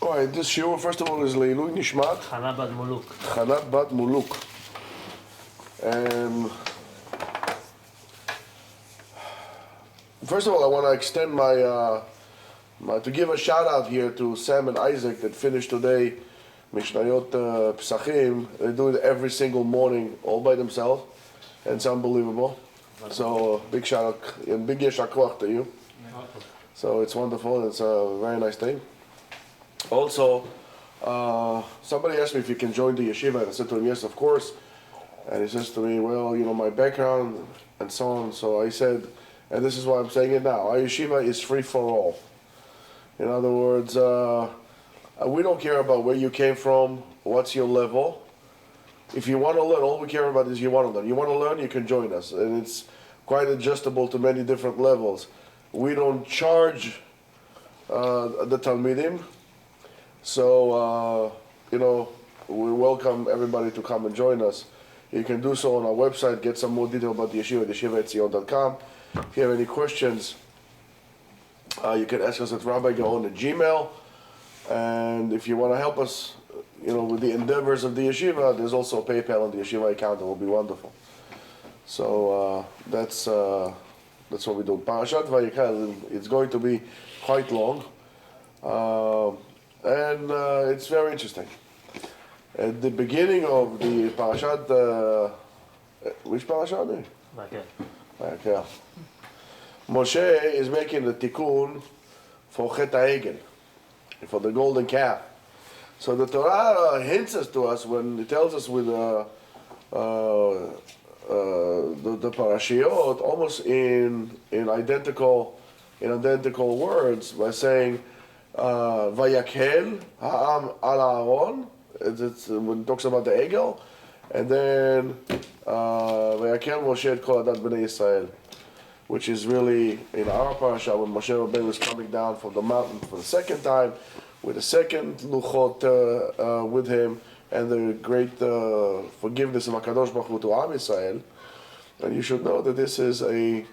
All right, this shiur, first of all, is Leilui Nishmat. Chana bat Muluk. Chana bat Muluk. And first of all, I want to extend to give a shout out here to Sam and Isaac that finished today Mishnayot Pesachim. They do it every single morning, all by themselves, and it's unbelievable. So big shout out and big yeshar koach to you. So it's wonderful. It's a very nice thing. Also, somebody asked me if you can join the yeshiva, and I said to him, yes, of course. And he says to me, well, you know, my background and so on. So I said, and this is why I'm saying it now, our yeshiva is free for all. In other words, we don't care about where you came from, what's your level. If you want to learn, all we care about is you want to learn. You want to learn, you can join us. And it's quite adjustable to many different levels. We don't charge the Talmidim. So, you know, we welcome everybody to come and join us. You can do so on our website, get some more detail about the yeshiva at yeshiva@etzion.com. If you have any questions, you can ask us at Rabbi Gaon at Gmail. And if you want to help us, you know, with the endeavors of the yeshiva, there's also a PayPal on the yeshiva account. That will be wonderful. So that's what we do. Parashat Vayakhel, it's going to be quite long. And it's very interesting. At the beginning of the Parashat, which Parashat? Vayakhel. Moshe is making the tikkun for Chet HaEgel, for the golden calf. So the Torah hints us to us when it tells us with the parashiot, almost in identical words, by saying Vayakhel ha'am al Aaron. It's when it talks about the Egel, and then Vayakhel Moshe et kol adat bnei Yisrael, which is really in our parasha when Moshe Rabbeinu was coming down from the mountain for the second time, with the second luchot with him, and the great forgiveness of HaKadosh Baruch Hu to Am Yisrael. And you should know that this is a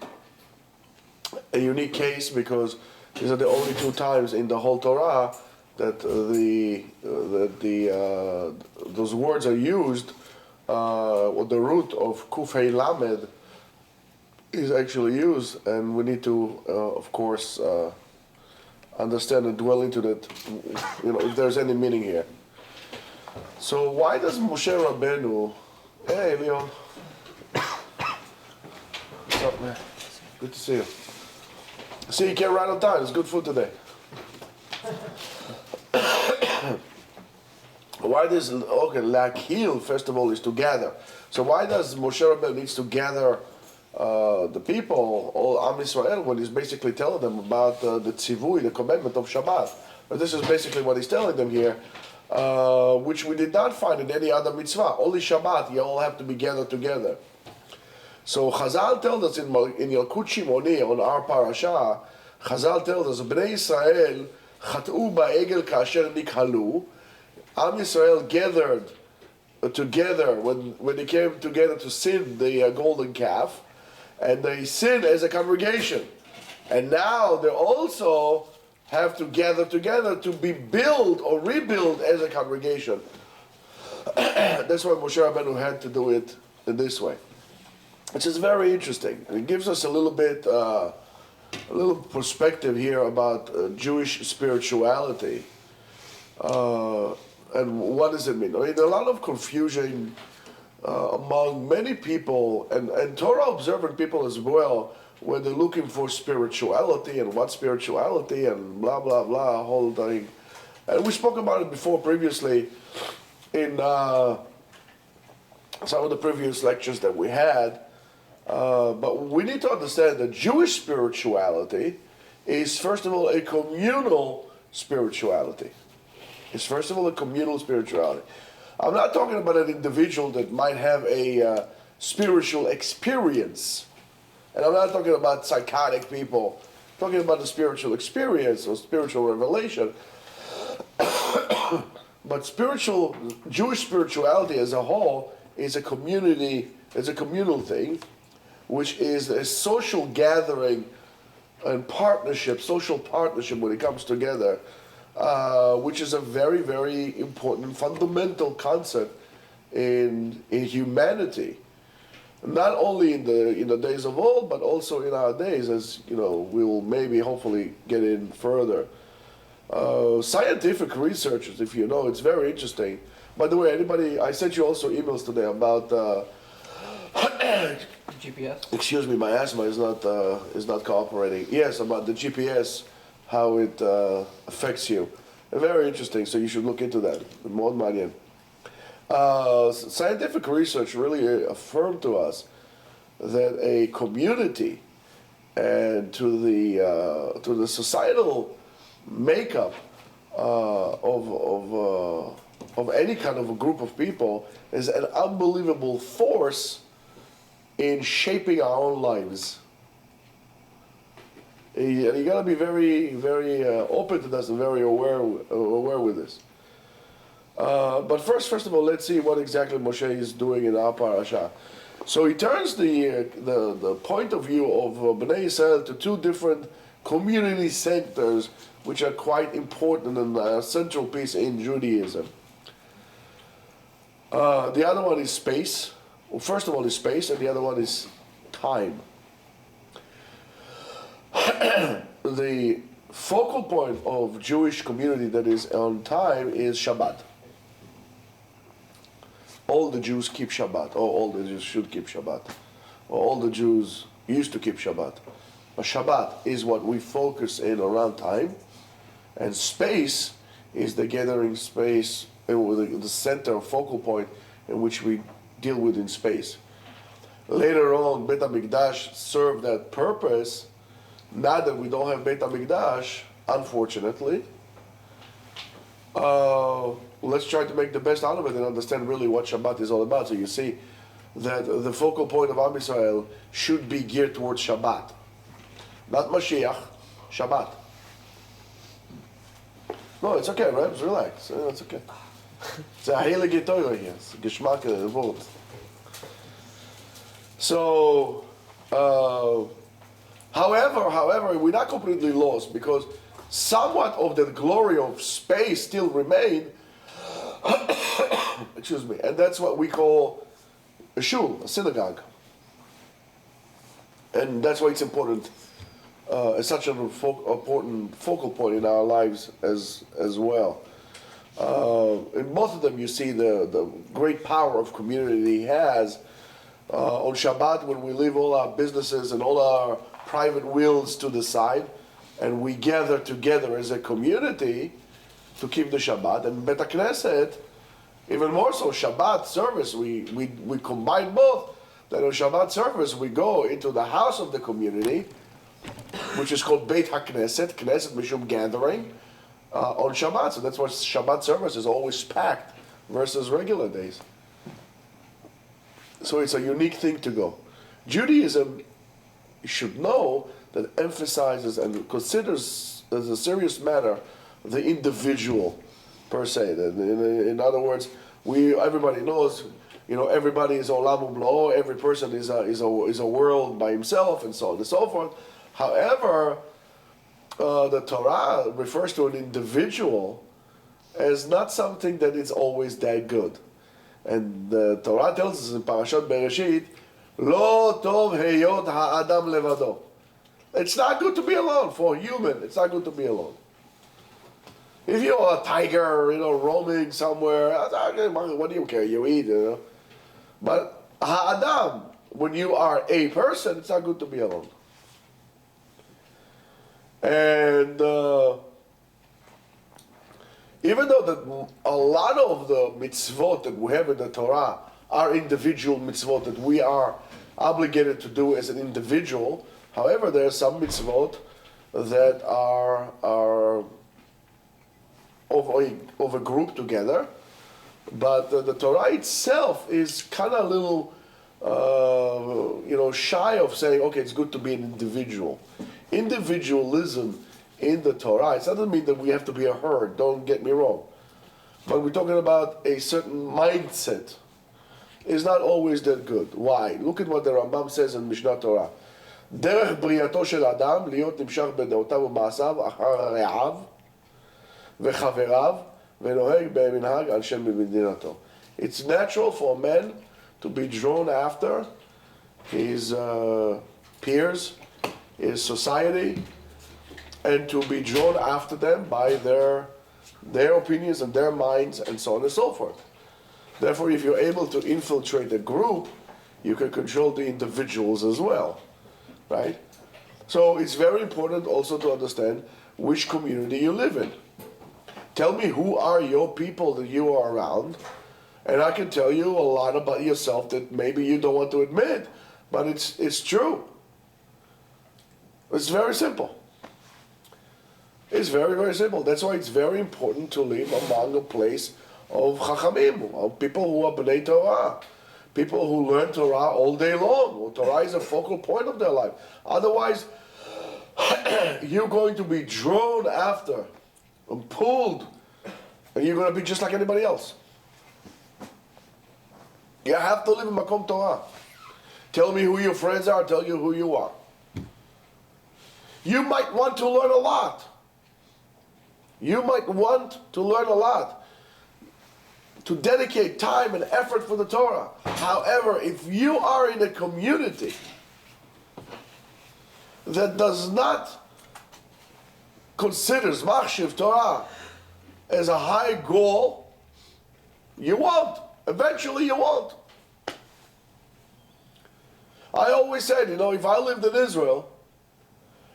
unique case because these are the only two times in the whole Torah that those words are used, or the root of Kuf Hei Lamed is actually used, and we need to, of course, understand and dwell into that, you know, if there's any meaning here. So why does Moshe Rabbeinu, hey Leon, what's up, man? Good to see you. See, you came right on time. It's good food today. Why does, Lakhil, first of all, is to gather. So why does Moshe Rabbeinu needs to gather the people, all Am Yisrael, when he's basically telling them about the tzivui, the commandment of Shabbat? But this is basically what he's telling them here, which we did not find in any other mitzvah. Only Shabbat, you all have to be gathered together. So Chazal tells us in Yalkut Shimoni, on our parasha, Chazal tells us, Bnei Yisrael chat'u ba'egel kasher nikhalu. Am Yisrael gathered together when they came together to sin the golden calf, and they sinned as a congregation. And now they also have to gather together to be built or rebuild as a congregation. That's why Moshe Rabbeinu had to do it in this way. Which is very interesting. It gives us a little bit, a little perspective here about Jewish spirituality. And what does it mean? I mean, there are a lot of confusion among many people, and Torah observant people as well, when they're looking for spirituality and what spirituality and blah, blah, blah, whole thing. And we spoke about it before previously in some of the previous lectures that we had. But we need to understand that Jewish spirituality is, first of all, a communal spirituality. It's, first of all, a communal spirituality. I'm not talking about an individual that might have a spiritual experience. And I'm not talking about psychotic people. I'm talking about the spiritual experience or spiritual revelation. But Jewish spirituality as a whole is a community, is a communal thing, which is a social gathering and partnership, social partnership when it comes together which is a very, very important fundamental concept in humanity. Not only in the days of old, but also in our days, as you know, we'll maybe hopefully get in further. Scientific researchers, if you know, it's very interesting. By the way, anybody, I sent you also emails today about GPS. excuse me, my asthma is not cooperating. Yes, about the GPS, how it affects you. Very interesting. So you should look into that. More manian. Scientific research really affirmed to us that a community and to the societal makeup of any kind of a group of people is an unbelievable force in shaping our own lives. You gotta be very, very open to this and very aware with this. But first of all, let's see what exactly Moshe is doing in our parasha. So he turns the point of view of Bnei Yisrael to two different community centers, which are quite important and a central piece in Judaism. The other one is space. Well, first of all is space, and the other one is time. The focal point of Jewish community that is on time is Shabbat. All the Jews keep Shabbat, or all the Jews should keep Shabbat, or all the Jews used to keep Shabbat. But Shabbat is what we focus in around time, and space is the gathering space, the center, focal point in which we deal with in space. Later on, Beit HaMikdash served that purpose. Now that we don't have Beit HaMikdash, unfortunately, let's try to make the best out of it and understand really what Shabbat is all about. So you see that the focal point of Am Yisrael should be geared towards Shabbat. Not Mashiach, Shabbat. No, it's okay, right? Relax. It's okay. It's a heilige Torah here. It's a Geschmack Wort. So, however, we're not completely lost because somewhat of the glory of space still remain. Excuse me, and that's what we call a shul, a synagogue, and that's why it's important. It's such an important focal point in our lives as well. In both of them, you see the great power of community has. On Shabbat, when we leave all our businesses and all our private wills to the side, and we gather together as a community to keep the Shabbat, and Bet HaKnesset, even more so, Shabbat service, we combine both. That on Shabbat service, we go into the house of the community, which is called Beit HaKnesset, Knesset Mishum gathering, on Shabbat. So that's why Shabbat service is always packed versus regular days. So it's a unique thing to go. Judaism, you should know, that emphasizes and considers as a serious matter the individual per se. In other words, everybody knows, everybody is olam umlo, every person is a world by himself, and so on and so forth. However, the Torah refers to an individual as not something that is always that good. And the Torah tells us in Parashat Bereshit, Lo tov heyot ha'adam levado. It's not good to be alone. For a human, it's not good to be alone. If you're a tiger, roaming somewhere, what do you care? You eat, But ha'adam, when you are a person, it's not good to be alone. And even though a lot of the mitzvot that we have in the Torah are individual mitzvot that we are obligated to do as an individual, however, there are some mitzvot that are of a group together, but the Torah itself is kind of a little, shy of saying, okay, it's good to be an individual. Individualism in the Torah, it doesn't mean that we have to be a herd, don't get me wrong. But we're talking about a certain mindset. It's not always that good. Why? Look at what the Rambam says in Mishnah Torah. דרך בריאתו של אדם להיות נמשך בדעותיו ומעשיו אחר הרעיו וחבריו, ונוהג במנהג על שם מדינתו. It's natural for a man to be drawn after his peers, his society, and to be drawn after them by their opinions and their minds and so on and so forth. Therefore, if you're able to infiltrate a group, you can control the individuals as well, right? So it's very important also to understand which community you live in. Tell me who are your people that you are around, and I can tell you a lot about yourself that maybe you don't want to admit, but it's true. It's very simple. It's very, very simple. That's why it's very important to live among a place of Chachamim, of people who are B'nai Torah, people who learn Torah all day long. Torah is a focal point of their life. Otherwise, you're going to be drawn after and pulled, and you're going to be just like anybody else. You have to live in Makom Torah. Tell me who your friends are, I'll tell you who you are. You might want to learn a lot. You might want to learn a lot, to dedicate time and effort for the Torah. However, if you are in a community that does not considers Machshiv Torah as a high goal, you won't. Eventually you won't. I always said, if I lived in Israel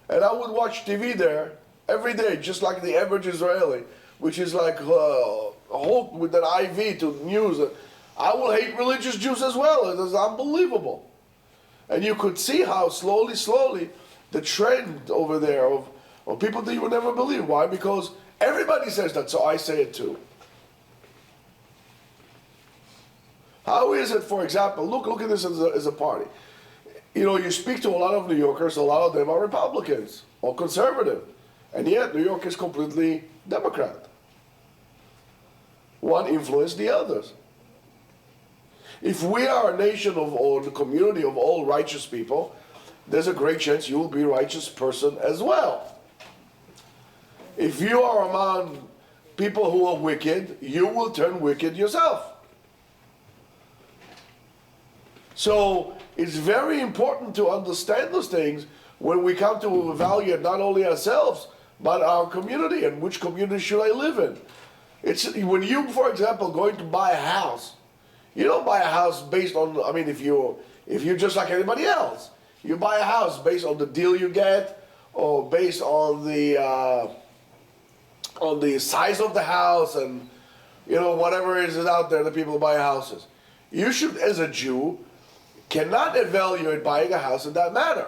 and I would watch TV there every day, just like the average Israeli, which is like hooked with an IV to news, I will hate religious Jews as well. It is unbelievable. And you could see how slowly, the trend over there of people that you would never believe. Why? Because everybody says that, so I say it too. How is it, for example, look at this as a party. You speak to a lot of New Yorkers, a lot of them are Republicans or conservative. And yet, New York is completely Democrat. One influenced the others. If we are a nation or a community of all righteous people, there's a great chance you will be a righteous person as well. If you are among people who are wicked, you will turn wicked yourself. So it's very important to understand those things when we come to evaluate not only ourselves, but our community and which community should I live in. It's when you, for example, going to buy a house, you don't buy a house based on, if you're just like anybody else, you buy a house based on the deal you get, or based on the size of the house, and whatever is out there that people buy houses. You should, as a Jew, cannot evaluate buying a house in that manner.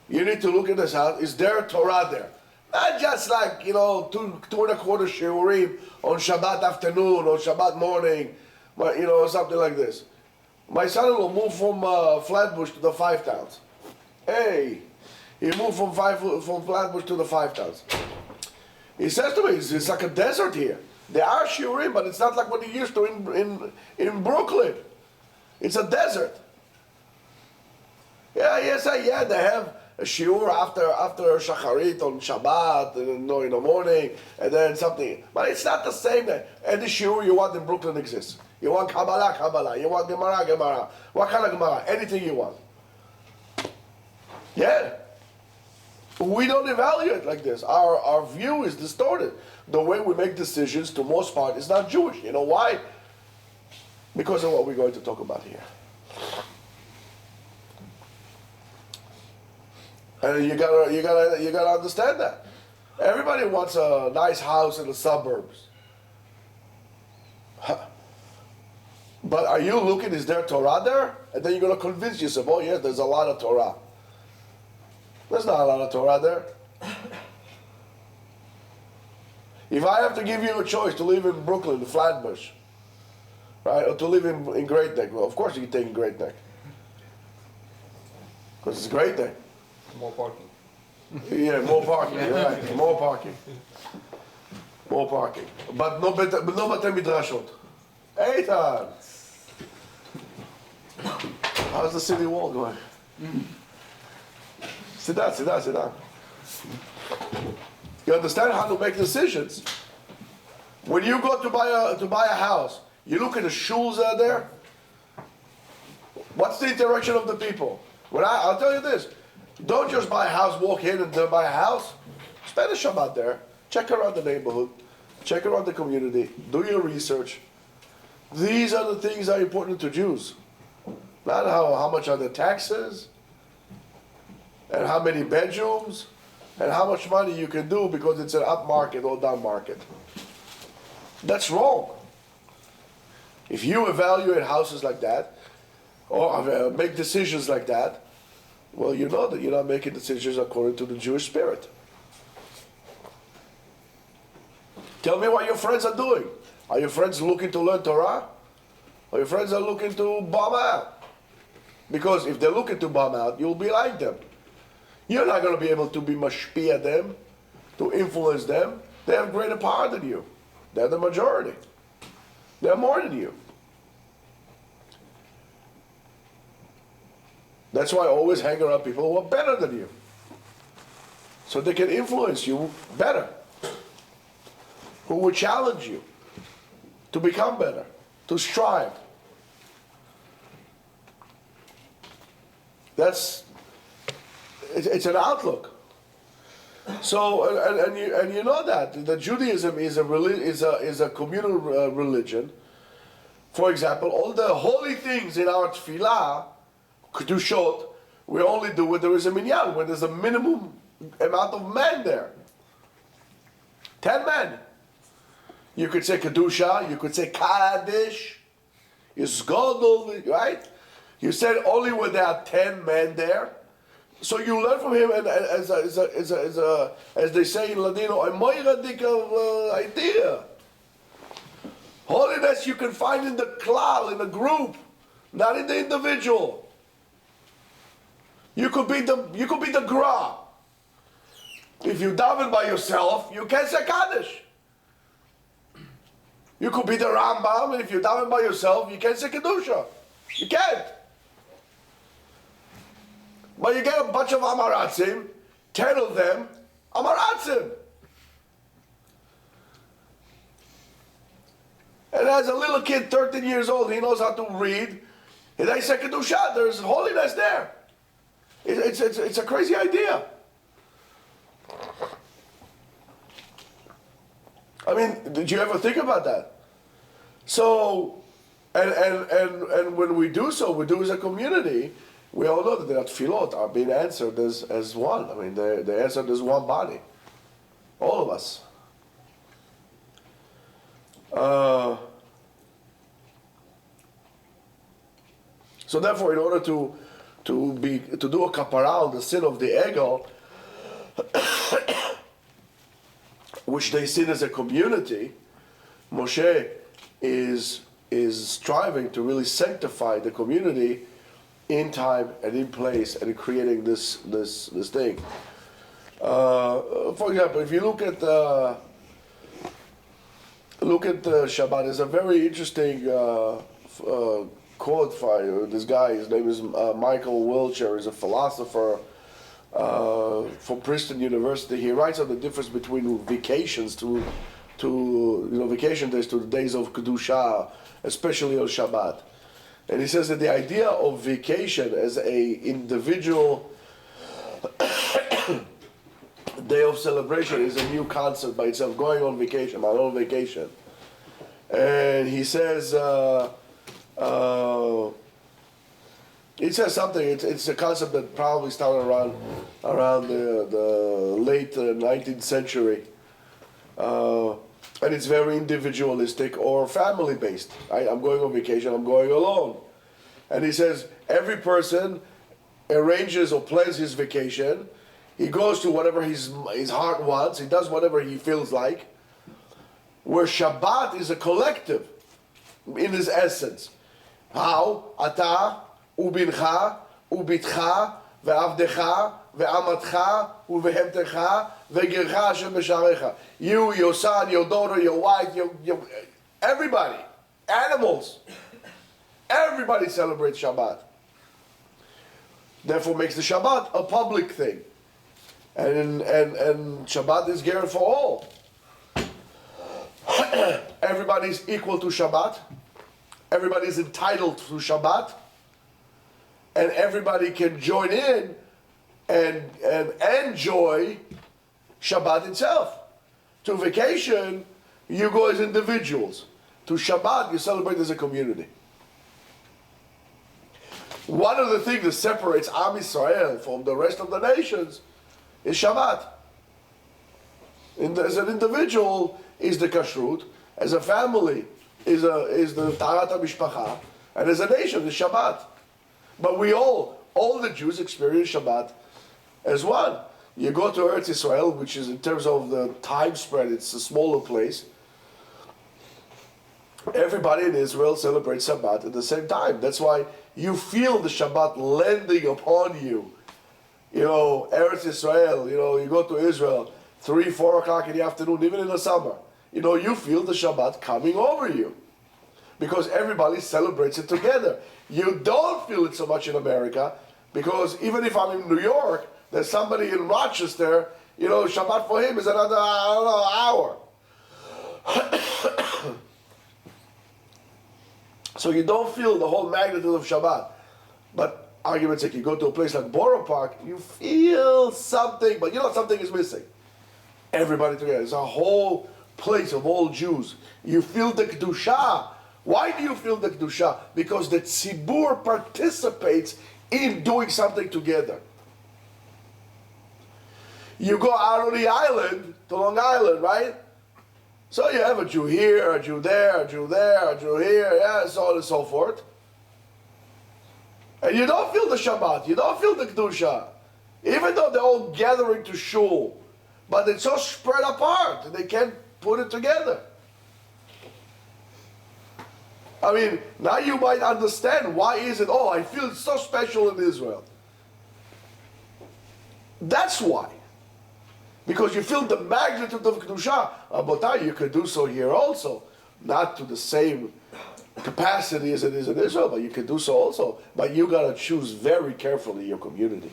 You need to look at this house. Is there Torah there? Not just like, 2.25 shiurim on Shabbat afternoon or Shabbat morning, but, something like this. My son-in-law moved from Flatbush to the Five Towns. Hey, he moved from Flatbush to the Five Towns. He says to me, it's like a desert here. There are shiurim, but it's not like what he used to in Brooklyn. It's a desert. Yeah, they have a shiur after shacharit on Shabbat, in the morning, and then something. But it's not the same. Any shiur you want in Brooklyn exists. You want Kabbalah. You want Gemara. What kind of Gemara? Anything you want. Yeah. We don't evaluate like this. Our view is distorted. The way we make decisions, to most part, is not Jewish. You know why? Because of what we're going to talk about here. And you gotta understand that. Everybody wants a nice house in the suburbs. But are you looking, is there Torah there? And then you're gonna convince yourself, oh yes, there's a lot of Torah. There's not a lot of Torah there. If I have to give you a choice to live in Brooklyn, Flatbush, right, or to live in Great Neck, well, of course you can take Great Neck. Because it's Great Neck. More parking. Yeah, more parking, right. More parking. More parking. But no better midrashot. Eitan! How's the city wall going? Sit down. You understand how to make decisions. When you go to buy a house, you look at the shuls that are there. What's the interaction of the people? I'll tell you this: don't just buy a house, walk in and then buy a house. Spend a Shabbat there. Check around the neighborhood. Check around the community. Do your research. These are the things that are important to Jews. Not how much are the taxes, and how many bedrooms, and how much money you can do because it's an up market or down market. That's wrong. If you evaluate houses like that, or make decisions like that, well, you know that you're not making decisions according to the Jewish spirit. Tell me what your friends are doing. Are your friends looking to learn Torah? Or your friends are looking to bomb out? Because if they're looking to bomb out, you'll be like them. You're not going to be able to be mashpia them, to influence them. They have greater power than you. They're the majority. They're more than you. That's why I always hang around people who are better than you. So they can influence you better. Who will challenge you to become better, to strive. It's an outlook. So, and you know that Judaism is a communal religion. For example, all the holy things in our tefillah, kedushot, we only do when there is a minyan, when there's a minimum amount of men there. 10 men. You could say kedusha, you could say kaddish, yisgodol, right? You said only when there are 10 men there. So you learn from him, and as they say in Ladino, a moiradik idea. Holiness you can find in the klal, in the group, not in the individual. You could be the gra. If you daven by yourself, you can't say kaddish. You could be the Rambam, and if you daven by yourself, you can't say kedusha. You can't. But you get a bunch of Amaratzim, 10 of them, Amaratzim. And as a little kid, 13 years old, he knows how to read. And they say Kedusha, there's holiness there. It's a crazy idea. I mean, did you ever think about that? So, and when we do so, we do as a community. We all know that the tefillot are being answered as one. I mean, they're answered as one body. All of us. So therefore, in order to do a kapara on the sin of the ego, which they sin as a community, Moshe is striving to really sanctify the community in time and in place and in creating this thing. For example, if you look at Shabbat, there's a very interesting quote by this guy. His name is Michael Wilcher. He's a philosopher from Princeton University. He writes on the difference between vacations to vacation days to the days of Kedusha, especially on Shabbat. And he says that the idea of vacation as a individual day of celebration is a new concept by itself. Going on vacation, my own vacation. And he says, something. It's a concept that probably started around the late 19th century. And it's very individualistic or family based. I'm going on vacation, I'm going alone. And he says every person arranges or plans his vacation. He goes to whatever his heart wants. He does whatever he feels like. Where Shabbat is a collective in his essence. How? Ata, ubincha, ubitcha, ve'avdecha, ve'amatcha, uvehemtecha, ve'gircha Hashem b'sharecha. You, your son, your daughter, your wife, your everybody, animals, everybody celebrates Shabbat. Therefore makes the Shabbat a public thing. And Shabbat is geared for all. everybody's equal to Shabbat, everybody's entitled to Shabbat, and everybody can join in and enjoy Shabbat itself. To vacation, you go as individuals. To Shabbat, you celebrate as a community. One of the things that separates Am Yisrael from the rest of the nations is Shabbat. As an individual is the kashrut, as a family is the taharat mishpacha, and as a nation is Shabbat. But we all the Jews experience Shabbat as one. You go to Eretz Yisrael, which is in terms of the time spread, it's a smaller place. Everybody in Israel celebrates Shabbat at the same time. That's why you feel the Shabbat landing upon you. You know, Eretz Yisrael, you know, you go to Israel, 3, 4 o'clock in the afternoon, even in the summer. You know, you feel the Shabbat coming over you. Because everybody celebrates it together. You don't feel it so much in America, because even if I'm in New York, there's somebody in Rochester, you know, Shabbat for him is another, hour. So you don't feel the whole magnitude of Shabbat. But argument's sake, you go to a place like Borough Park, you feel something, but you know something is missing. Everybody together. It's a whole place of all Jews. You feel the Kedusha. Why do you feel the Kedusha? Because the Tzibur participates in doing something together. You go out on the island, to Long Island, right? So you have a Jew here, a Jew there, a Jew there, a Jew here, yeah, so on and so forth. And you don't feel the Shabbat, you don't feel the Kedusha. Even though they're all gathering to shul. But it's so spread apart, they can't put it together. I mean, now you might understand why is it, I feel so special in Israel. That's why. Because you feel the magnitude of Kedusha. But you could do so here also. Not to the same capacity as it is in Israel, but you could do so also. But you got to choose very carefully your community.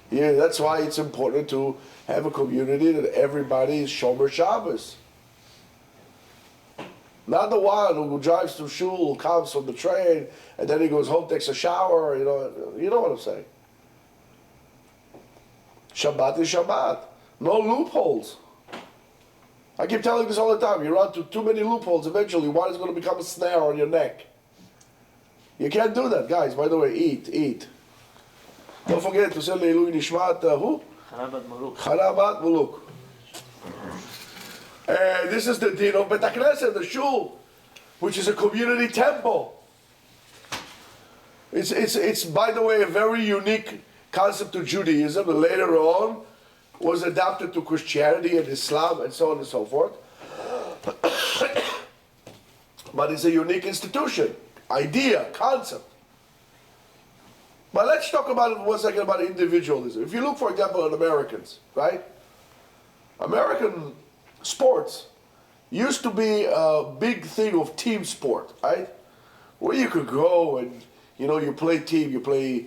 Yeah, that's why it's important to have a community that everybody is Shomer Shabbos. Not the one who drives to shul, comes from the train, and then he goes home, takes a shower, you know what I'm saying. Shabbat is Shabbat. No loopholes. I keep telling this all the time. You run to too many loopholes, eventually one is going to become a snare on your neck. You can't do that, guys. By the way, eat. Don't forget to say Leilui Nishmat, who? Chanabat Muluk. This is the din of Bet HaKnesset, the shul, which is a community temple. It's by the way, a very unique concept to Judaism that later on was adapted to Christianity and Islam and so on and so forth. But it's a unique institution, idea, concept. But let's talk about it 1 second about individualism. If you look, for example, at Americans, right? American sports used to be a big thing of team sport, right? Where you could go and, you play team, you play,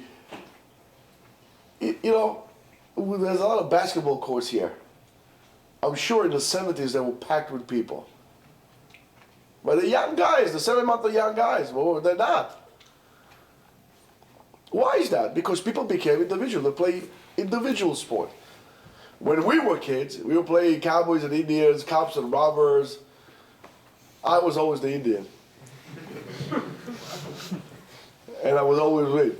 there's a lot of basketball courts here. I'm sure in the 70s they were packed with people. But the young guys, the same amount of young guys, well, they're not. Why is that? Because people became individual. They play individual sport. When we were kids, we would play cowboys and Indians, cops and robbers. I was always the Indian. And I would always win.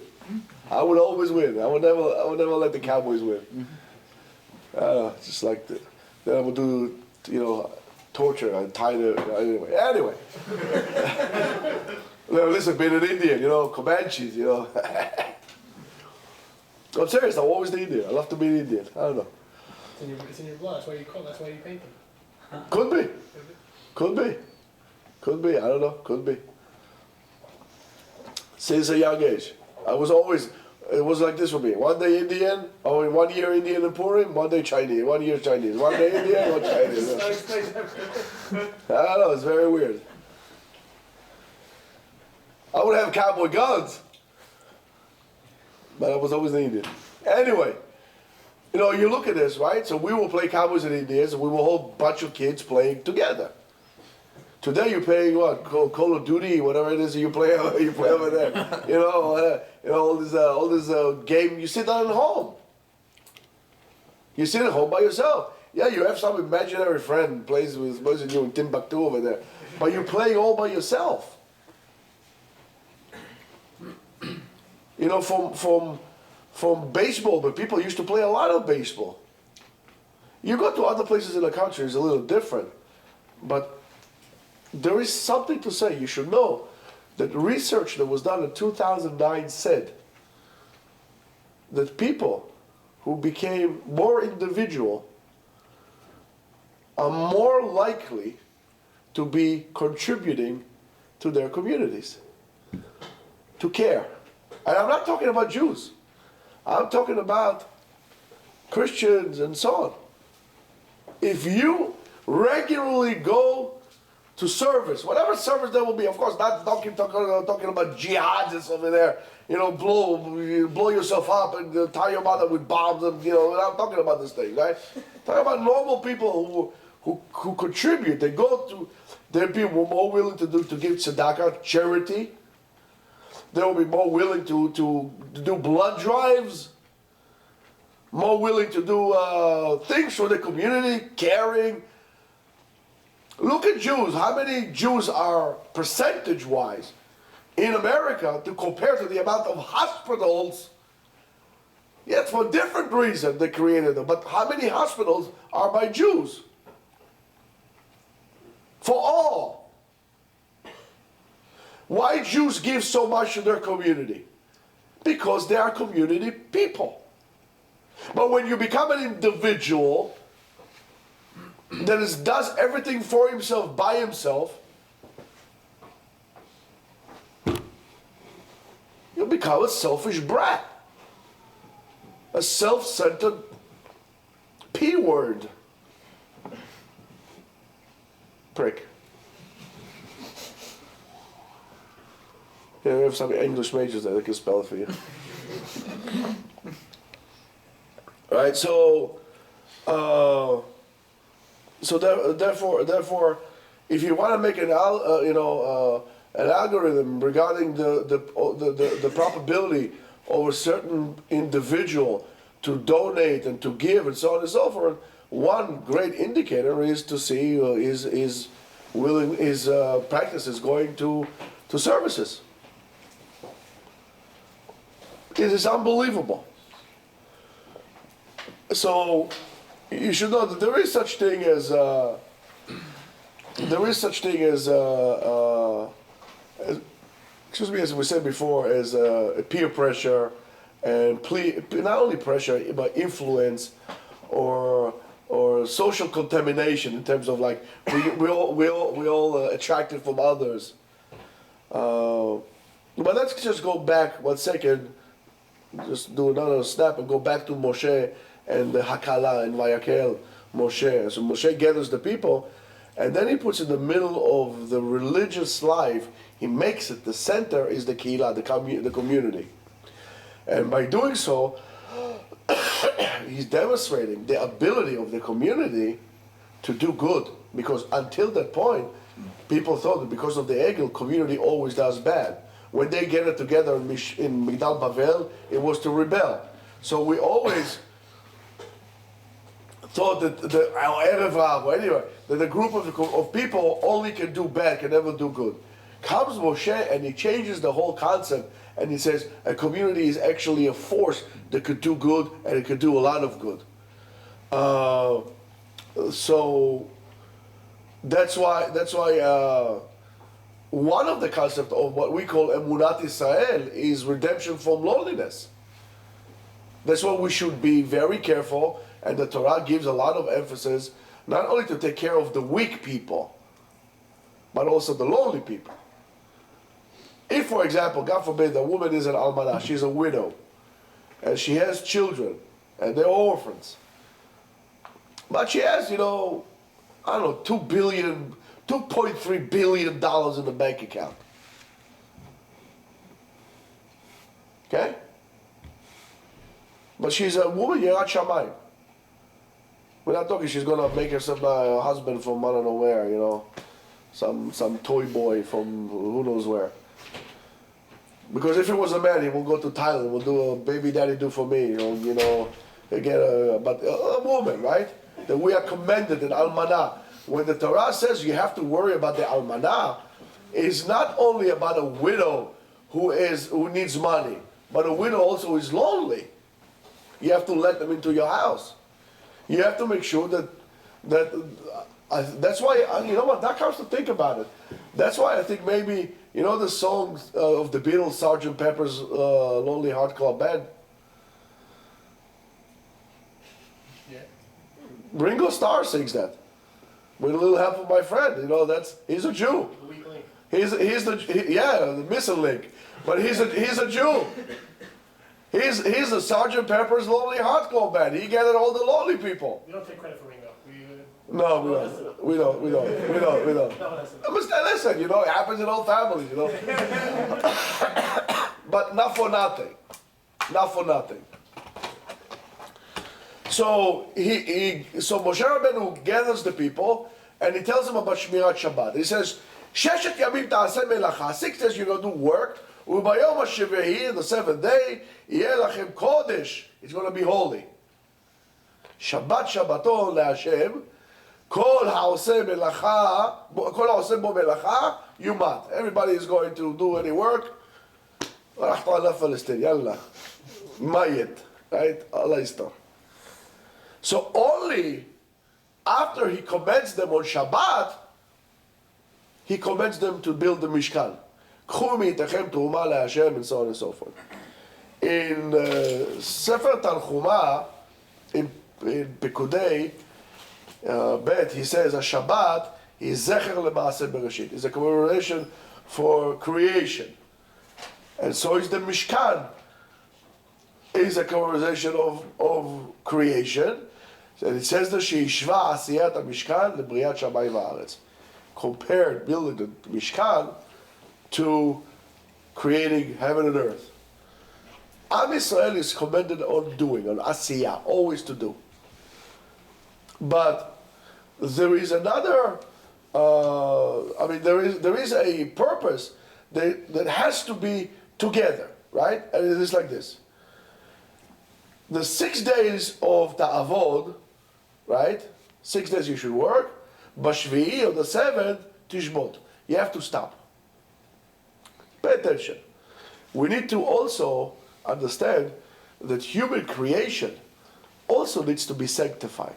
I would always win. I would never let the cowboys win. Just like that. Then I would do, torture and tie the, anyway. Listen, being an Indian, Comanches, I'm serious, I'm always the Indian. I love to be an Indian. I don't know. It's in your blood. That's why you call. That's why you paint them. Could be. I don't know. Could be. Since a young age, it was like this for me. One day Indian, 1 year Indian in Purim, 1 day Chinese, 1 year Chinese, 1 day Indian, 1 Chinese. I don't know. It's very weird. I would have cowboy guns, but I was always the Indian. Anyway, You know, you look at this, right? So we will play Cowboys and Indians, and we will a whole bunch of kids playing together. Today you're playing what? Call of Duty, whatever it is you play. You play over there. All this game. You sit down at home. You sit at home by yourself. Yeah, you have some imaginary friend plays with you in Timbuktu over there, but you're playing all by yourself. You know, from baseball, but people used to play a lot of baseball. You go to other places in the country, it's a little different, but there is something to say. You should know that research that was done in 2009 said that people who became more individual are more likely to be contributing to their communities, to care. And I'm not talking about Jews. I'm talking about Christians and so on. If you regularly go to service, whatever service there will be, of course, not talking about jihadists over there, you know, blow yourself up and tie your mother with bombs, and you know, we're not talking about this thing, right? Talking about normal people who contribute. They go to, they'll be more willing to give tzedakah, charity. They will be more willing to do blood drives, more willing to do things for the community, caring. Look at Jews. How many Jews are percentage-wise in America to compare to the amount of hospitals? Yet for different reasons they created them. But how many hospitals are by Jews? For all. Why Jews give so much to their community? Because they are community people. But when you become an individual that does everything for himself by himself, you become a selfish brat, a self-centered P-word. Prick. Yeah, we have some English majors there that can spell it for you. All right, so therefore, if you want to make an algorithm regarding the probability of a certain individual to donate and to give and so on and so forth, one great indicator is to see his practices going to services. It is unbelievable. So you should know that there is such thing as as we said before, as peer pressure and not only pressure but influence or social contamination in terms of like we all attracted from others. But let's just go back 1 second. Just do another snap and go back to Moshe and the Hakala and Vayakhel Moshe. So Moshe gathers the people, and then he puts in the middle of the religious life, he makes it the center is the Keilah, the community. And by doing so, he's demonstrating the ability of the community to do good. Because until that point, people thought that because of the Egel, community always does bad. When they gathered together in Migdal Bavel, it was to rebel. So we always thought that that a group of people only can do bad, can never do good. Comes Moshe and he changes the whole concept, and he says a community is actually a force that could do good, and it could do a lot of good. So that's why one of the concepts of what we call Emunat Israel is redemption from loneliness. That's why we should be very careful, and the Torah gives a lot of emphasis not only to take care of the weak people, but also the lonely people. If, for example, God forbid, a woman is an almanah, she's a widow, and she has children, and they're orphans, but she has, $2.3 billion in the bank account. Okay? But she's a woman, Yirat Shamayim. We're not talking she's gonna make herself a husband from I don't know where, you know, some toy boy from who knows where. Because if it was a man, he will go to Thailand, will do a baby daddy do for me, you know, get a woman, right? That we are commended in almanah. When the Torah says you have to worry about the almanah, it's not only about a widow who needs money, but a widow also who is lonely. You have to let them into your house. You have to make sure that's why, you know what, that comes to think about it. That's why I think maybe, you know the song of the Beatles, Sgt. Pepper's Lonely Heart Club Band? Yeah. Ringo Starr sings that. With a little help of my friend, you know, he's a Jew. The weak link. The missing link. But he's a Jew. He's the Sgt. Pepper's Lonely Heart Club Band. He gathered all the lonely people. We don't take credit for Ringo. No, we don't. No, listen. Listen, you know, it happens in all families, you know. But not for nothing. Not for nothing. So so Moshe Rabbeinu gathers the people and he tells them about Shmirat Shabbat. He says, Sheshet Yamim Ta'aseh Melacha, 6 days you're going to do work, Ubayom HaShevehi, on the 7th day, Yeh Lachem Kodesh, it's going to be holy. Shabbat Shabbaton LeHashem, Kol ha'oseh bo melacha, yumat. Everybody is going to do any work. Right? Allah Istar. So only after he commends them on Shabbat, he commends them to build the Mishkan. K'chu me'itachem teruma leHashem, and so on and so forth. In Sefer Tanchuma, in Pekudei, Bet, he says a Shabbat is Zecher L'Maaseh Bereshit. It's a commemoration for creation. And so is the Mishkan. Is a commemoration of creation. And it says that Sheishva Asiyat HaMishkan L'Briat Shamayim Va'aretz. Compared building the Mishkan to creating heaven and earth. Am Yisrael is commended on doing, on Asiyah, always to do. But there is another, there is a purpose that has to be together, right? And it is like this. The 6 days of Ta'avod, right? 6 days you should work. Bashvi'i, on the 7th, Tishbot. You have to stop. Pay attention. We need to also understand that human creation also needs to be sanctified.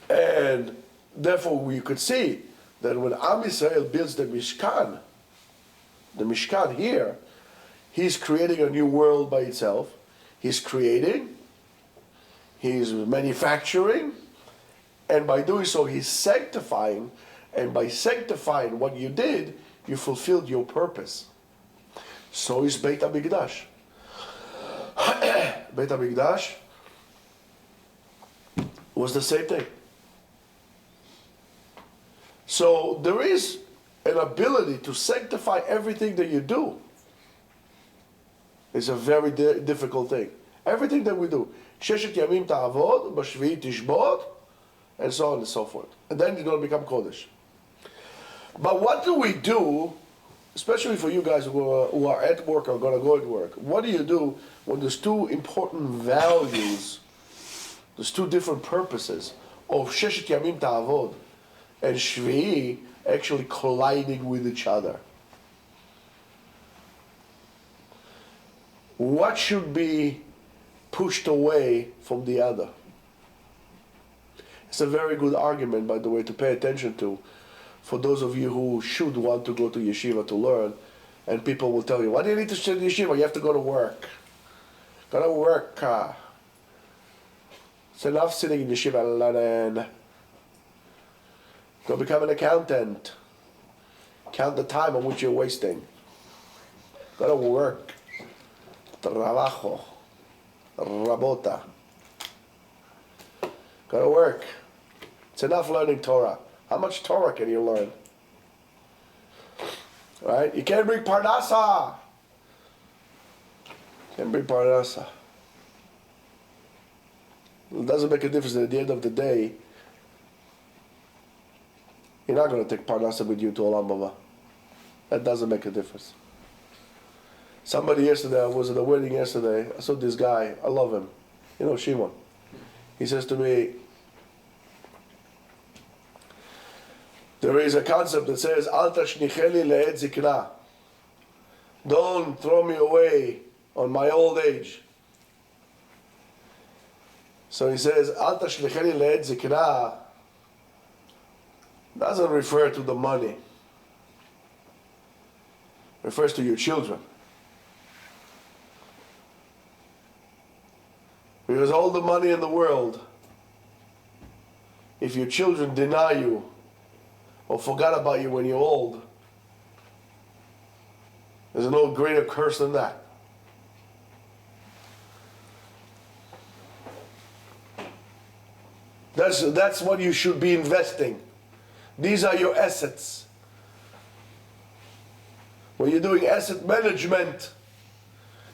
And therefore we could see that when Am Yisrael builds the Mishkan here, he's creating a new world by itself. He's creating, he's manufacturing, and by doing so he's sanctifying, and by sanctifying what you did, you fulfilled your purpose. So is Beit HaMikdash. Beit HaMikdash was the same thing. So there is an ability to sanctify everything that you do. It's a very difficult thing. Everything that we do. Sheshet Yamim Ta'avod, Bashvi'i Tishbot, and so on and so forth. And then you're going to become Kodesh. But what do we do, especially for you guys who are at work or going to go to work? What do you do when there's two important values, there's two different purposes of Sheshet Yamim Ta'avod and Shvi'i actually colliding with each other? What should be pushed away from the other? It's a very good argument, by the way, to pay attention to for those of you who should want to go to Yeshiva to learn, and people will tell you, why do you need to study Yeshiva? You have to go to work. Go to work. It's enough sitting in Yeshiva and learning. Go become an accountant. Count the time on which you're wasting. Go to work. Trabajo. Rabota. Go to work. It's enough learning Torah. How much Torah can you learn? Right? You can't bring Parnasa. Can't bring Parnasa. It doesn't make a difference. At the end of the day, you're not going to take Parnasa with you to Olam Haba. That doesn't make a difference. Somebody yesterday, I was at a wedding yesterday, I saw this guy, I love him. You know, Shimon. He says to me, there is a concept that says, Al tashnicheli le'ed zikna. Don't throw me away on my old age. So he says, Al tashnicheli le'ed zikna doesn't refer to the money. It refers to your children. Because all the money in the world, if your children deny you or forgot about you when you're old, there's no greater curse than that. That's what you should be investing. These are your assets. When you're doing asset management,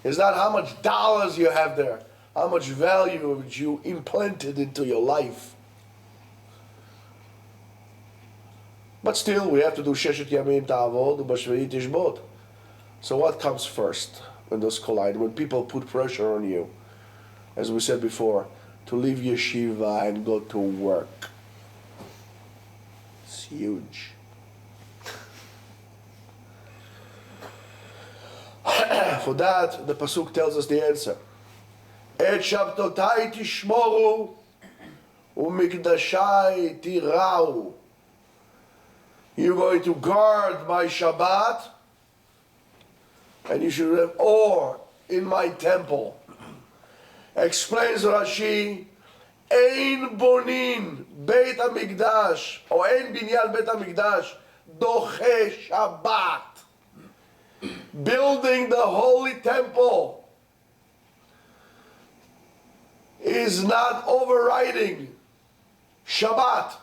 it's not how much dollars you have there, how much value you implanted into your life. But still, we have to do Sheshet Yamim Ta'avod U'Bashvei Tishbot. So what comes first when those collide? When people put pressure on you, as we said before, to leave Yeshiva and go to work. It's huge. For that, the Pasuk tells us the answer. Et Shabtotai Tishmoru U'Mikdashai Tirau. You're going to guard my Shabbat, and you should have or in my temple. Explains Rashi, Ein bonin Beit HaMikdash, or Ein binyan Beit HaMikdash, doche Shabbat. Building the holy temple is not overriding Shabbat.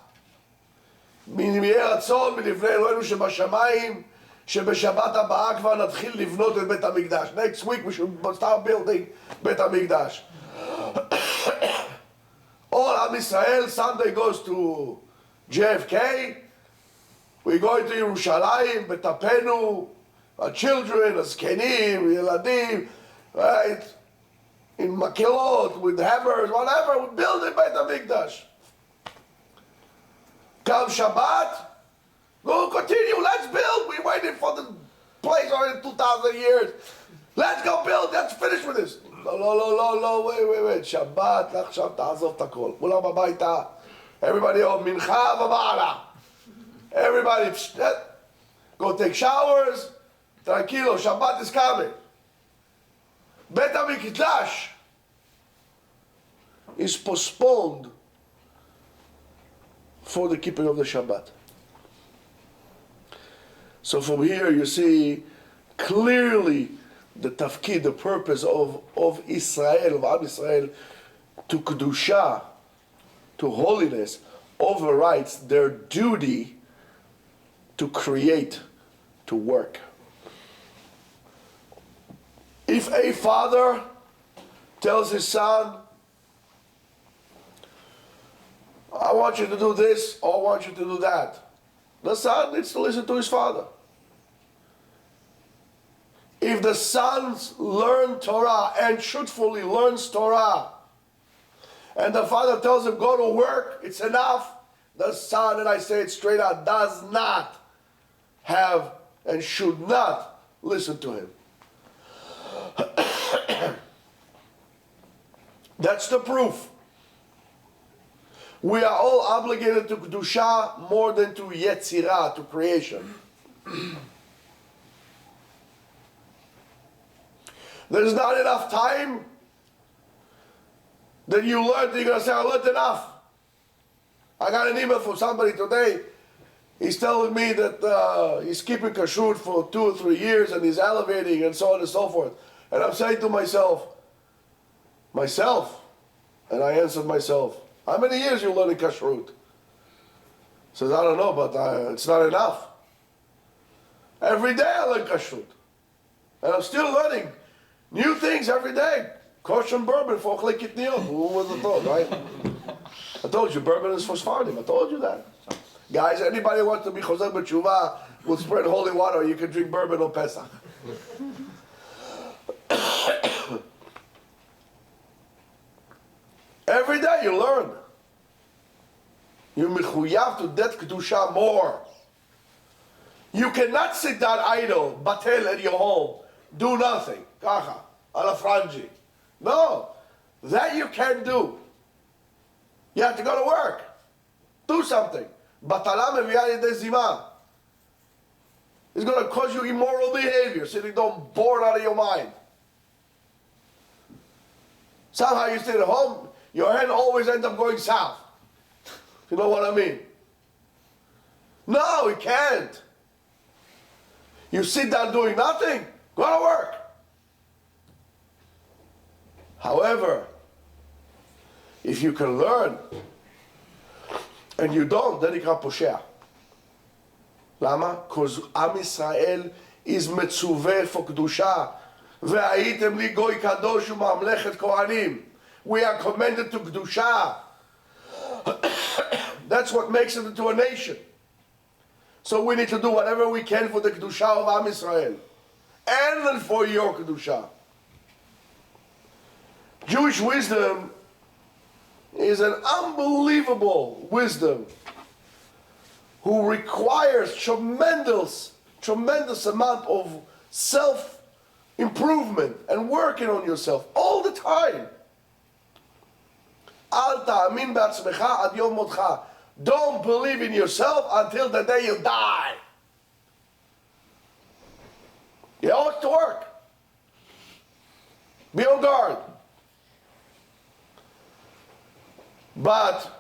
יהי רצון מלפני אלוהינו שבשמיים שבשבת הבאה כבר נתחיל לבנות את בית המקדש. Next week we should start building בית המקדש. All Am Yisrael, Sunday goes to JFK, we go to ירושלים, בטפנו, our children, הזקנים, ילדים, right? In מקלות, with hammers, whatever, we build את בית המקדש. Come Shabbat, go continue, let's build. We waited for the place already 2,000 years. Let's go build, let's finish with this. לא, wait. Shabbat, עכשיו תעזוב את הכל. כולם הביתה. Everybody home, מנחה ומעלה. Everybody, go take showers. Tranquilo, Shabbat is coming. בית המקדש is postponed for the keeping of the Shabbat. So from here you see clearly the tafkid, the purpose of Israel, of Am Yisrael, to Kedusha, to holiness, overrides their duty to create, to work. If a father tells his son, I want you to do this, or I want you to do that, the son needs to listen to his father. If the son learns Torah and truthfully learns Torah, and the father tells him, go to work, it's enough, the son, and I say it straight out, does not have and should not listen to him. That's the proof. We are all obligated to Kedusha more than to Yetzirah, to creation. There's not enough time that you learned, you're going to say, I learned enough. I got an email from somebody today. He's telling me that he's keeping kashrut for 2 or 3 years and he's elevating and so on and so forth. And I'm saying to myself, and I answered myself, how many years you learning kashrut? He says, I don't know, but it's not enough. Every day I learn kashrut. And I'm still learning new things every day. Kosher bourbon for Ochlei Kitniot. Who would have thought, right? I told you, bourbon is for Sfardim. I told you that. Guys, anybody who wants to be Chozer B'Tshuva will spread holy water. You can drink bourbon on Pesach. Every day you learn. You're mechuyav to det kedusha more. You cannot sit down idle, batel at your home, do nothing. Kacha, ala franji. No, that you can't do. You have to go to work. Do something. Batala meviya yedei zima. It's going to cause you immoral behavior, sitting down bored out of your mind. Somehow you sit at home, your head always ends up going south. You know what I mean? No, you can't. You sit down doing nothing, go to work. However, if you can learn, and you don't, then you can poshea. Lama? Because Am Yisrael is metzuveh for kedusha. Ve'ayitem li goy kadosh u'mamlechet kohanim. We are commended to kedusha. That's what makes it into a nation. So we need to do whatever we can for the kedusha of Am Yisrael, and then for your kedusha. Jewish wisdom is an unbelievable wisdom who requires tremendous amount of self-improvement and working on yourself all the time. Al ta'amin ba'atzmecha ad yom motcha. Don't believe in yourself until the day you die. You always to work. Be on guard. But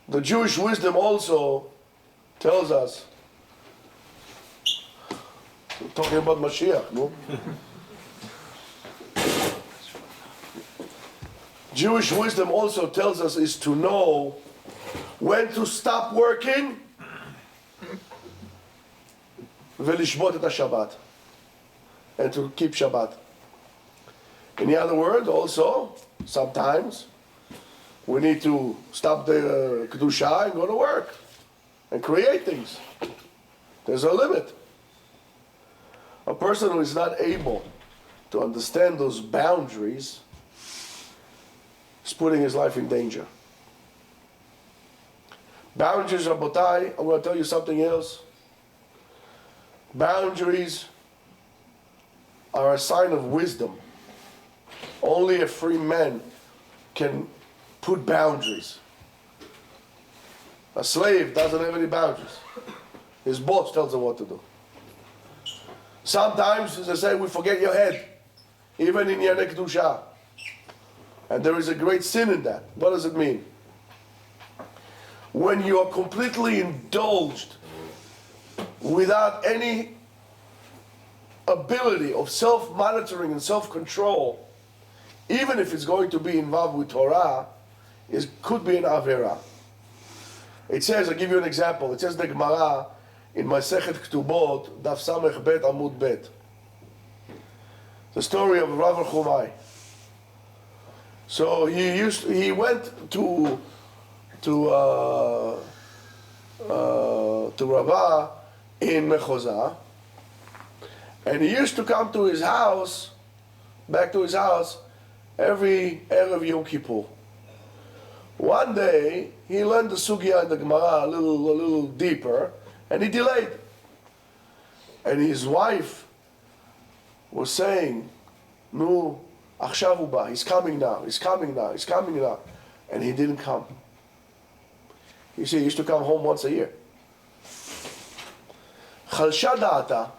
the Jewish wisdom also tells us, we're talking about Mashiach, no? Jewish wisdom also tells us is to know when to stop working ולשבות את השבת, and to keep Shabbat. In the other word, also, sometimes we need to stop the kedusha and go to work and create things. There's a limit. A person who is not able to understand those boundaries is putting his life in danger. Boundaries, Rabotai, I'm going to tell you something else. Boundaries are a sign of wisdom. Only a free man can put boundaries. A slave doesn't have any boundaries. His boss tells him what to do. Sometimes, as I say, we forget your head, even in Yanei Kedusha. And there is a great sin in that. What does it mean? When you are completely indulged without any ability of self-monitoring and self-control, even if it's going to be involved with Torah, it could be an Avera. It says, I'll give you an example. It says the Gemara in Masechet Ketubot, Daf Samech Bet Amud Bet. The story of Rav Chumai. So he went to Rava in Mechoza, and he used to come to his house, back to his house, every Erev Yom Kippur. One day, he learned the Sugya in the Gemara a little deeper, and he delayed. And his wife was saying, "No, achshav hu ba, he's coming now, he's coming now, he's coming now." And he didn't come. You see, he used to come home once a year. Chalsha da'ata,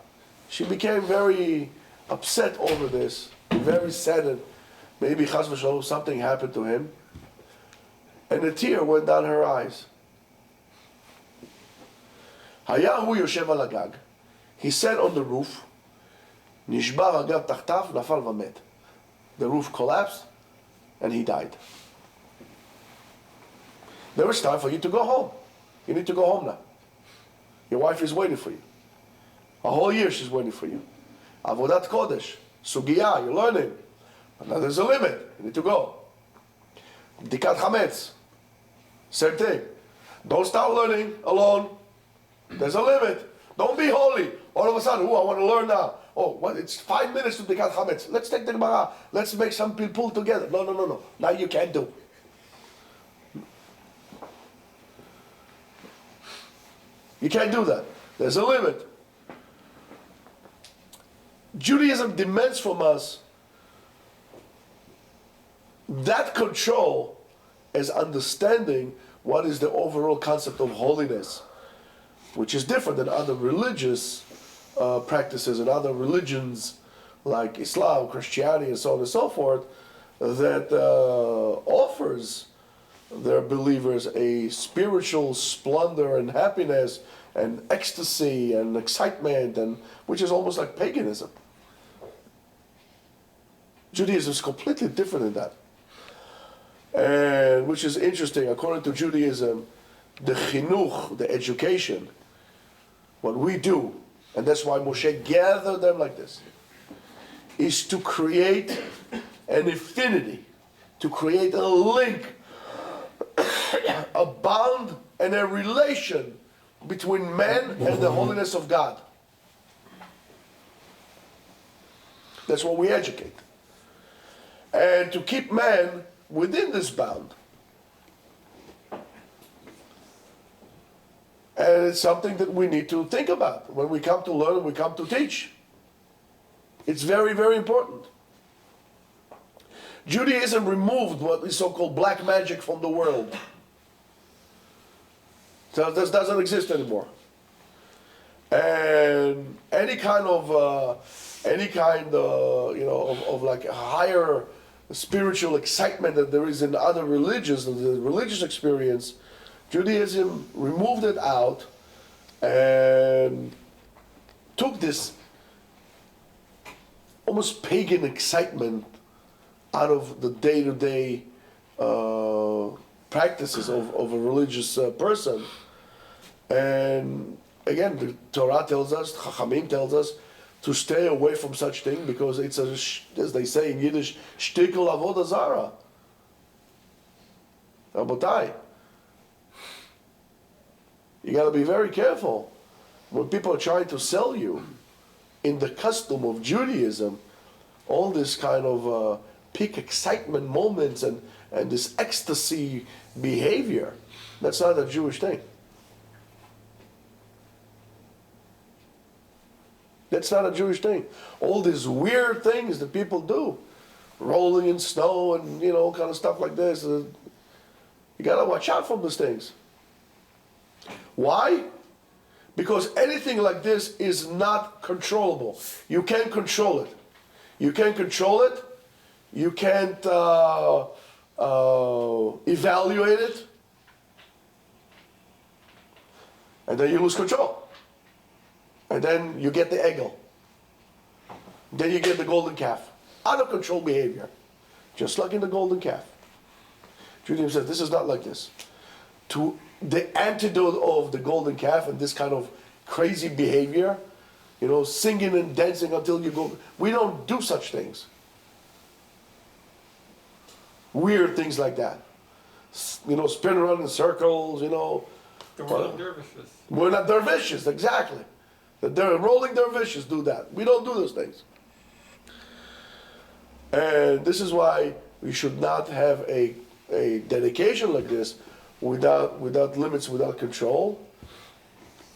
she became very upset over this, very saddened. Maybe chas v'shalom, something happened to him. And a tear went down her eyes. Hayahu yoshev al hagag. He sat on the roof. Nishbar hagav tachtav, nafal v'met. The roof collapsed, and he died. There was time for you to go home. You need to go home now. Your wife is waiting for you. A whole year she's waiting for you. Avodat Kodesh. Sugiya, you're learning. But now there's a limit. You need to go. Bdikat Chametz. Same thing. Don't start learning alone. There's a limit. Don't be holy. All of a sudden, I want to learn now. Oh, what? It's 5 minutes to Bdikat Chametz. Let's take the Gemara. Let's make some people pull together. No. Now you can't do. You can't do that. There's a limit. Judaism demands from us that control as understanding what is the overall concept of holiness, which is different than other religious practices and other religions like Islam, Christianity, and so on and so forth, that offers their believers a spiritual splendor and happiness and ecstasy and excitement, and which is almost like paganism. Judaism is completely different in that. And which is interesting, according to Judaism, the chinuch, the education, what we do, and that's why Moshe gathered them like this, is to create an affinity, to create a link, a bond and a relation between man and the holiness of God. That's what we educate. And to keep man within this bound. And it's something that we need to think about. When we come to learn, we come to teach. It's very, very important. Judaism removed what is so-called black magic from the world. So this doesn't exist anymore. And any kind of of like a higher spiritual excitement that there is in other religions, the religious experience, Judaism removed it out and took this almost pagan excitement out of the day-to-day practices of a religious person. And again, the Torah tells us, Chachamim tells us, to stay away from such thing because it's a, as they say in Yiddish, shtikel avodah zara. Rabotai, you got to be very careful when people are trying to sell you in the custom of Judaism all this kind of peak excitement moments and this ecstasy behavior. That's not a Jewish thing. That's not a Jewish thing. All these weird things that people do, rolling in snow and all kind of stuff like this. You gotta watch out from these things. Why? Because anything like this is not controllable. You can't control it. You can't control it. You can't evaluate it. And then you lose control. And then you get the egel. Then you get the golden calf. Out of control behavior. Just like in the golden calf. Judaism says this is not like this. To the antidote of the golden calf and this kind of crazy behavior, singing and dancing until you go. We don't do such things. Weird things like that. Spin around in circles, They're rolling dervishes. We're not dervishes, exactly. The rolling dervishes do that. We don't do those things. And this is why we should not have a dedication like this without limits, without control.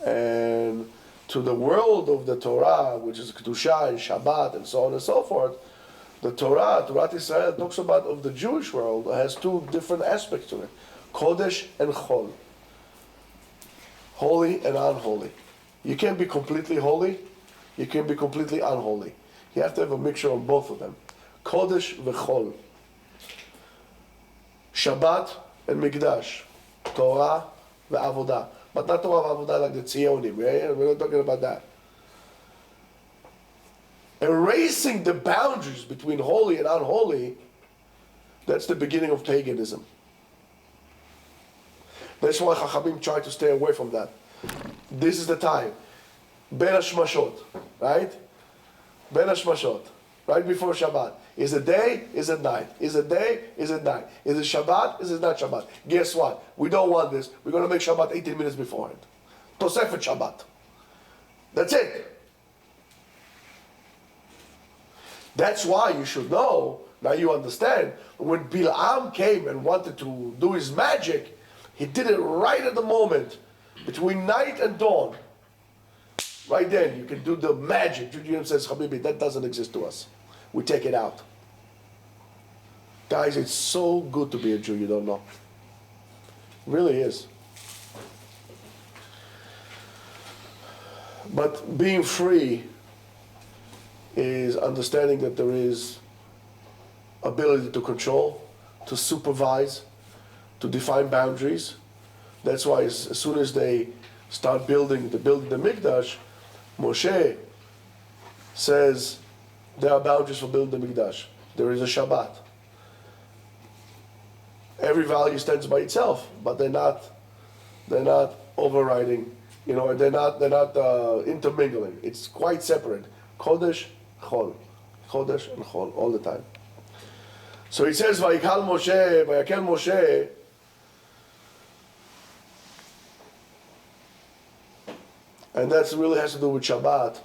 And to the world of the Torah, which is Kedusha and Shabbat and so on and so forth, the Torah Israel talks about of the Jewish world has two different aspects to it. Kodesh and Chol. Holy and unholy. You can't be completely holy, you can't be completely unholy. You have to have a mixture of both of them. Kodesh v'chol. Shabbat and Mikdash. Torah ve'avodah. But not Torah ve'avodah like the Tzionim, right? We're not talking about that. Erasing the boundaries between holy and unholy, that's the beginning of paganism. That's why Chachamim try to stay away from that. This is the time. Ben Hashmashot, right? Ben Hashmashot. right before Shabbat. Is it day? Is it night? Is it day? Is it night? Is it Shabbat? Is it not Shabbat? Guess what? We don't want this. We're going to make Shabbat 18 minutes beforehand. Tosefet Shabbat. That's it. That's why you should know, now you understand, when Bilam came and wanted to do his magic, he did it right at the moment, between night and dawn. Right then, you can do the magic. Judaism says, Habibi, that doesn't exist to us. We take it out. Guys, it's so good to be a Jew, you don't know. It really is. But being free is understanding that there is ability to control, to supervise, to define boundaries. That's why as soon as they start building the Mikdash, Moshe says there are boundaries for building the Mikdash. There is a Shabbat. Every value stands by itself, but they're not overriding. They're not intermingling. It's quite separate. Kodesh, Chol, Kodesh and Chol all the time. So he says, Vayakhel Moshe. And that really has to do with Shabbat.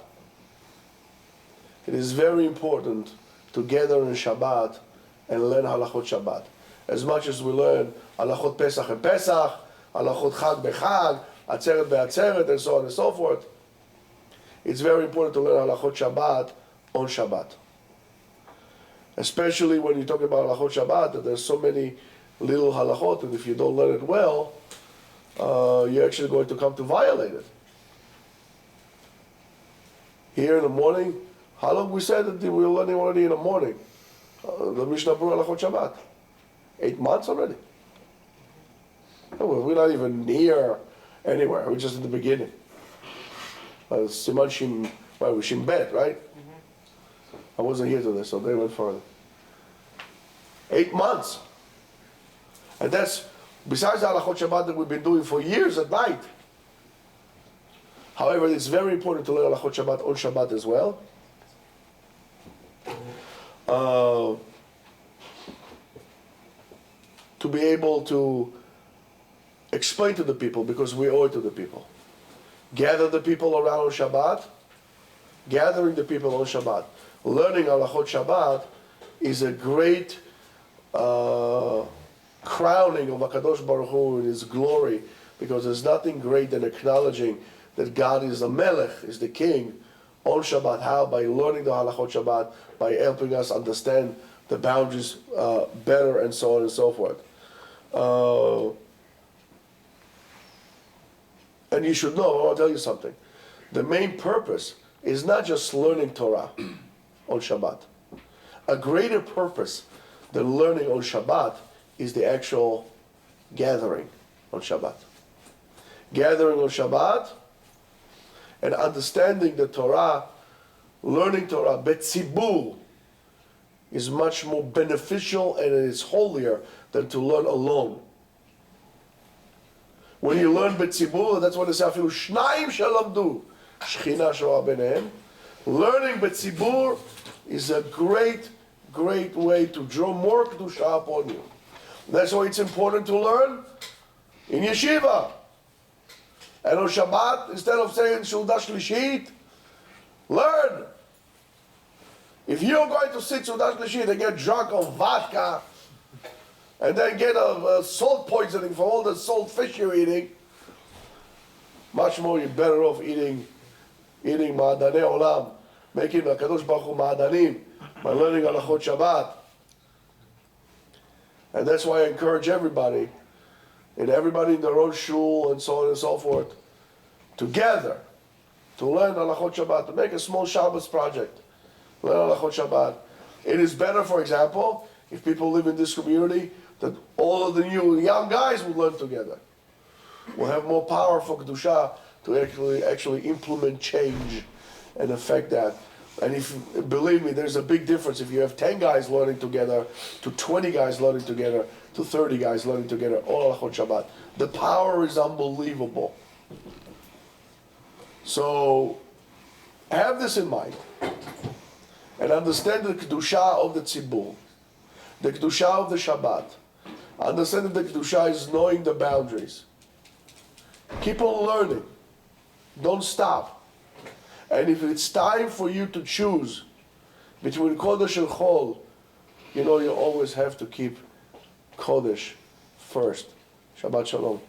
It is very important to gather in Shabbat and learn halachot Shabbat. As much as we learn halachot Pesach and Pesach, halachot Chag bechag, Atzeret be'atzeret, and so on and so forth, it's very important to learn halachot Shabbat on Shabbat. Especially when you talk about halachot Shabbat, that there's so many little halachot, and if you don't learn it well, you're actually going to come to violate it. Here in the morning, how long we said that we were learning already in the morning? The Mishnah Berurah halachot Shabbat. 8 months already. We're not even near anywhere. We're just in the beginning. Siman Shim, Shim Bet, right? I wasn't here today, so they went further. 8 months. And that's, besides the halachot Shabbat that we've been doing for years at night. However, it's very important to learn halachot Shabbat on Shabbat as well. To be able to explain to the people, because we owe it to the people. Gather the people around on Shabbat. Gathering the people on Shabbat. Learning halachot Shabbat is a great crowning of HaKadosh Baruch Hu in His glory, because there's nothing great than acknowledging that God is the Melech, is the King, on Shabbat. How? By learning the halachot Shabbat, by helping us understand the boundaries better, and so on and so forth. And you should know, I'll tell you something. The main purpose is not just learning Torah on Shabbat. A greater purpose than learning on Shabbat is the actual gathering on Shabbat. Gathering on Shabbat and understanding the Torah, learning Torah, betzibur, is much more beneficial and it is holier than to learn alone. When you learn betzibur, that's what it says, afilu shnayim shalamdu, shechina shoah benehem. Learning betzibur is a great, great way to draw more kedusha upon you. That's why it's important to learn in Yeshiva. And on Shabbat, instead of saying Seudah Shlishit, learn. If you're going to sit Seudah Shlishit and get drunk on vodka, and then get a salt poisoning from all the salt fish you're eating, much more you're better off eating ma'adanei olam, making HaKadosh Baruch Hu ma'adanim, by learning halachot Shabbat. And that's why I encourage everybody, and everybody in their own shul and so on and so forth, together to learn halachot Shabbat, to make a small Shabbos project. Learn halachot Shabbat. It is better, for example, if people live in this community, that all of the new young guys will learn together. We'll have more power for Kedusha to actually implement change and affect that. And if, believe me, there's a big difference if you have 10 guys learning together, to 20 guys learning together, to 30 guys learning together, all halachot Shabbat. The power is unbelievable. So, have this in mind. and understand the Kedusha of the Tzibur, the Kedusha of the Shabbat. Understand that the Kedusha is knowing the boundaries. Keep on learning. Don't stop. And if it's time for you to choose between Kodesh and Chol, you know you always have to keep Kodesh first. Shabbat Shalom.